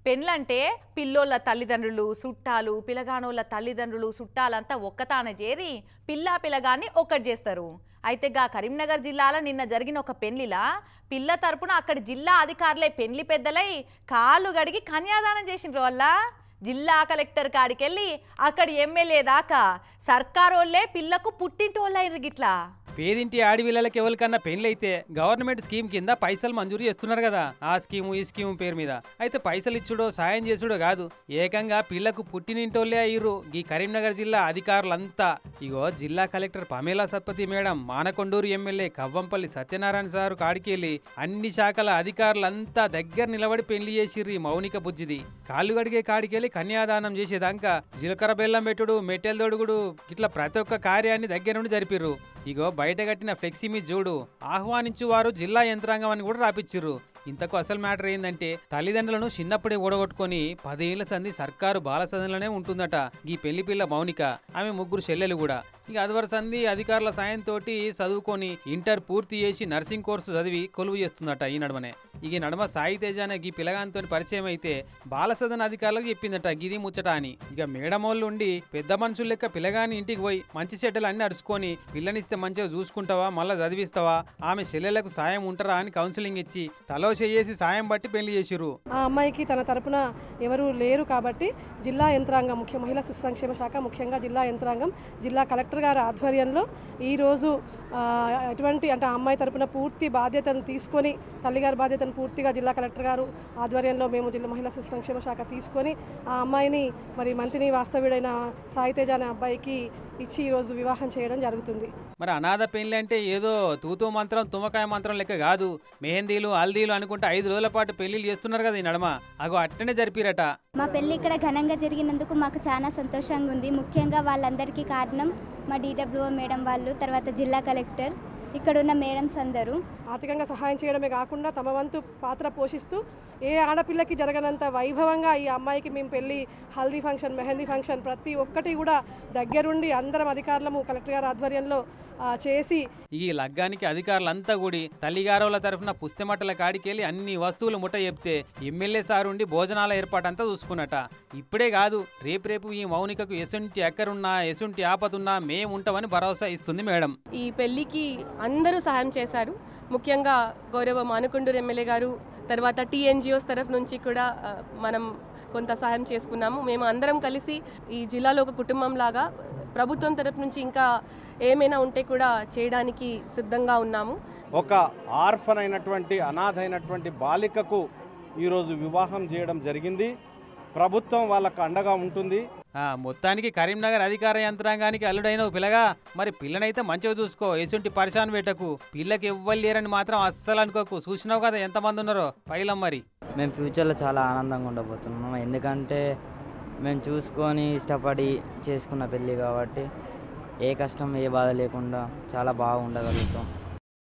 పెళ్ళంటే పిల్లోళ్ళ తల్లిదండ్రులు చుట్టాలు పిలగానోళ్ళ తల్లిదండ్రులు చుట్టాలంతా ఒక్కతానే చేరి పిల్లాన్ని ఒక్కటి చేస్తారు. అయితే గా కరీంనగర్ జిల్లాలో నిన్న జరిగిన ఒక పెళ్లిలా పిల్ల తరపున అక్కడి జిల్లా అధికారులే పెళ్లి పెద్దలై కాళ్ళు గడిగి కన్యాదానం చేసిండ్రు. వల్ల జిల్లా కలెక్టర్ కాడికెళ్ళి అక్కడి ఎమ్మెల్యే దాకా సర్కారోళ్ళే పిల్లకు పుట్టింటోళ్ళైరు. గిట్లా పేదింటి ఆడపిల్లలకి ఎవరికన్నా పెళ్ళైతే గవర్నమెంట్ స్కీమ్ కింద పైసలు మంజూరు చేస్తున్నారు కదా, ఆ స్కీము ఈ స్కీము పేరు మీద. అయితే పైసలు ఇచ్చుడో సాయం చేసుడో కాదు, ఏకంగా పిల్లకు పుట్టినింటోళ్ళే అయ్యిరు ఈ కరీంనగర్ జిల్లా అధికారులంతా. ఇగో జిల్లా collector Pamela Satpathy madam, Manakondur MLA Kavvampalli Satyanarayana sir కాడికెళ్ళి అన్ని శాఖల అధికారులంతా దగ్గర నిలబడి పెళ్లి చేసిర్రు ఈ మౌనిక బుజ్జిది. కాళ్ళు గడిగే కాడికెళ్ళి కన్యాదానం చేసేదాకా జీలకర్ర బెల్లం పెట్టుడు మెట్టెలు దొడుగుడు ఇట్లా ప్రతి ఒక్క కార్యాన్ని దగ్గర నుండి జరిపిర్రు. ఇగో బయట కట్టిన ఫ్లెక్సీ మీద చూడు, ఆహ్వానించు వారు జిల్లా యంత్రాంగం అని కూడా రాపిచ్చిర్రు. ఇంతకు అసలు మ్యాటర్ ఏందంటే తల్లిదండ్రులను చిన్నప్పుడే ఓడగొట్టుకొని 10 ఏళ్ల సంది సర్కారు బాలసదనలోనే ఉంటుందట ఈ పెళ్లి పిల్ల మౌనిక. ఆమె 3 చెల్లెలు కూడా. ఇక అదివర సంది అధికారుల సాయంతో చదువుకొని ఇంటర్ పూర్తి చేసి నర్సింగ్ కోర్సు చదివి కొలువు చేస్తుందట ఈ నడమనే. ఇక నడమ సాయి తేజ అనే ఈ పిల్లగాంతో పరిచయం అయితే బాలసదన అధికారులకు చెప్పిందట గిది ముచ్చట అని. ఇక మేడమోళ్ళు ఉండి పెద్ద మనుషులు లెక్క పిల్లగాని ఇంటికి పోయి మంచి చెడ్డలు అన్ని అరుచుకొని పిల్లనిస్తే మంచిగా చూసుకుంటావా మళ్ళా చదివిస్తావా ఆమె చెల్లెలకు సాయం ఉంటారా అని కౌన్సిలింగ్ ఇచ్చి తలో చేసి సాయం బట్టి పెళ్లి చేసిరు. ఆ అమ్మాయికి తన తరపున ఎవరు లేరు కాబట్టి జిల్లా యంత్రాంగం ముఖ్య మహిళా శిశు సంక్షేమ శాఖ ముఖ్యంగా జిల్లా యంత్రాంగం జిల్లా కలెక్టర్ గారి ఆధ్వర్యంలో ఈరోజు ఎటువంటి అంటే ఆ అమ్మాయి తరపున పూర్తి బాధ్యతను తీసుకొని తల్లిగారి బాధ్యతను పూర్తిగా జిల్లా కలెక్టర్ గారు ఆధ్వర్యంలో మేము జిల్లా మహిళా శిశు సంక్షేమ శాఖ తీసుకొని ఆ అమ్మాయిని మరి మంత్రిని వాస్తవ్యుడైన సాయి తేజ అనే అబ్బాయికి ఇచ్చి ఈరోజు వివాహం చేయడం జరుగుతుంది. మరి అనాథ పెళ్లి అంటే ఏదో తూతూ మంత్రం తుమ్మకాయ మంత్రం లెక్క కాదు, మెహందీలు హల్దీలు అనుకుంటే 5 రోజుల పాటు పెళ్లిళ్ళు చేస్తున్నారు కదా ఈ నడమ. అగో అట్టనే జరిపిరట. మా పెళ్లి ఇక్కడ ఘనంగా జరిగినందుకు మాకు చాలా సంతోషంగా ఉంది. ముఖ్యంగా వాళ్ళందరికీ కారణం మా DWO మేడం వాళ్ళు, తర్వాత జిల్లా కలెక్టర్, ఇక్కడ ఉన్న మేడమ్స్ అందరూ. ఆర్థికంగా సహాయం చేయడమే కాకుండా తమ వంతు పాత్ర పోషిస్తూ ఏ ఆడపిల్లకి జరగనంత వైభవంగా ఈ అమ్మాయికి మేము పెళ్లి హల్దీ ఫంక్షన్ మెహందీ ఫంక్షన్ ప్రతి ఒక్కటి కూడా దగ్గరుండి అందరం అధికారులము కలెక్టర్ గారి ఆధ్వర్యంలో చేసి ఈ లగ్గానికి అధికారులంతా కూడి తల్లిగారుల తరఫున పుస్తెమట్టల కాడికెళ్ళి అన్ని వస్తువులు ముట్ట చెప్తే ఎమ్మెల్యే సారుండి భోజనాల ఏర్పాటంతా చూసుకున్నట. ఇప్పుడే కాదు రేపు ఈ మౌనికకు ఎసుంటి ఎక్కరున్నా ఎసుంటి ఆపదున్నా మేముంటామని భరోసా ఇస్తుంది మేడం. ఈ పెళ్లికి అందరూ సహాయం చేశారు. ముఖ్యంగా గౌరవ మానకొండూరు ఎమ్మెల్యే గారు, తర్వాత TNGOs తరఫు నుంచి కూడా మనం కొంత సహాయం చేసుకున్నాము. మేము అందరం కలిసి ఈ జిల్లాలో ఒక కుటుంబం లాగా ప్రభుత్వం తరఫు నుంచి ఇంకా ఏమైనా ఉంటే కూడా చేయడానికి సిద్ధంగా ఉన్నాము. ఒక ఆర్ఫన్ అయినటువంటి అనాథ అయినటువంటి బాలికకు ఈరోజు వివాహం చేయడం జరిగింది. ప్రభుత్వం వాళ్ళకు అండగా ఉంటుంది. మొత్తానికి కరీంనగర్ అధికార యంత్రాంగానికి అల్లుడైన పిల్లగా మరి పిల్లనైతే మంచిగా చూసుకో, ఎసుంటి పరిశాన్ పెట్టకు, పిల్లకి ఇవ్వలేరని మాత్రం అస్సలు అనుకోకు. చూసినావు కదా ఎంతమంది ఉన్నారో పైలం. మరి మేము ఫ్యూచర్లో చాలా ఆనందంగా ఉండబోతున్నాం, ఎందుకంటే మేము చూసుకొని ఇష్టపడి చేసుకున్న పెళ్ళి కాబట్టి ఏ కష్టం ఏ బాధ లేకుండా చాలా బాగా ఉండగలుగుతాం.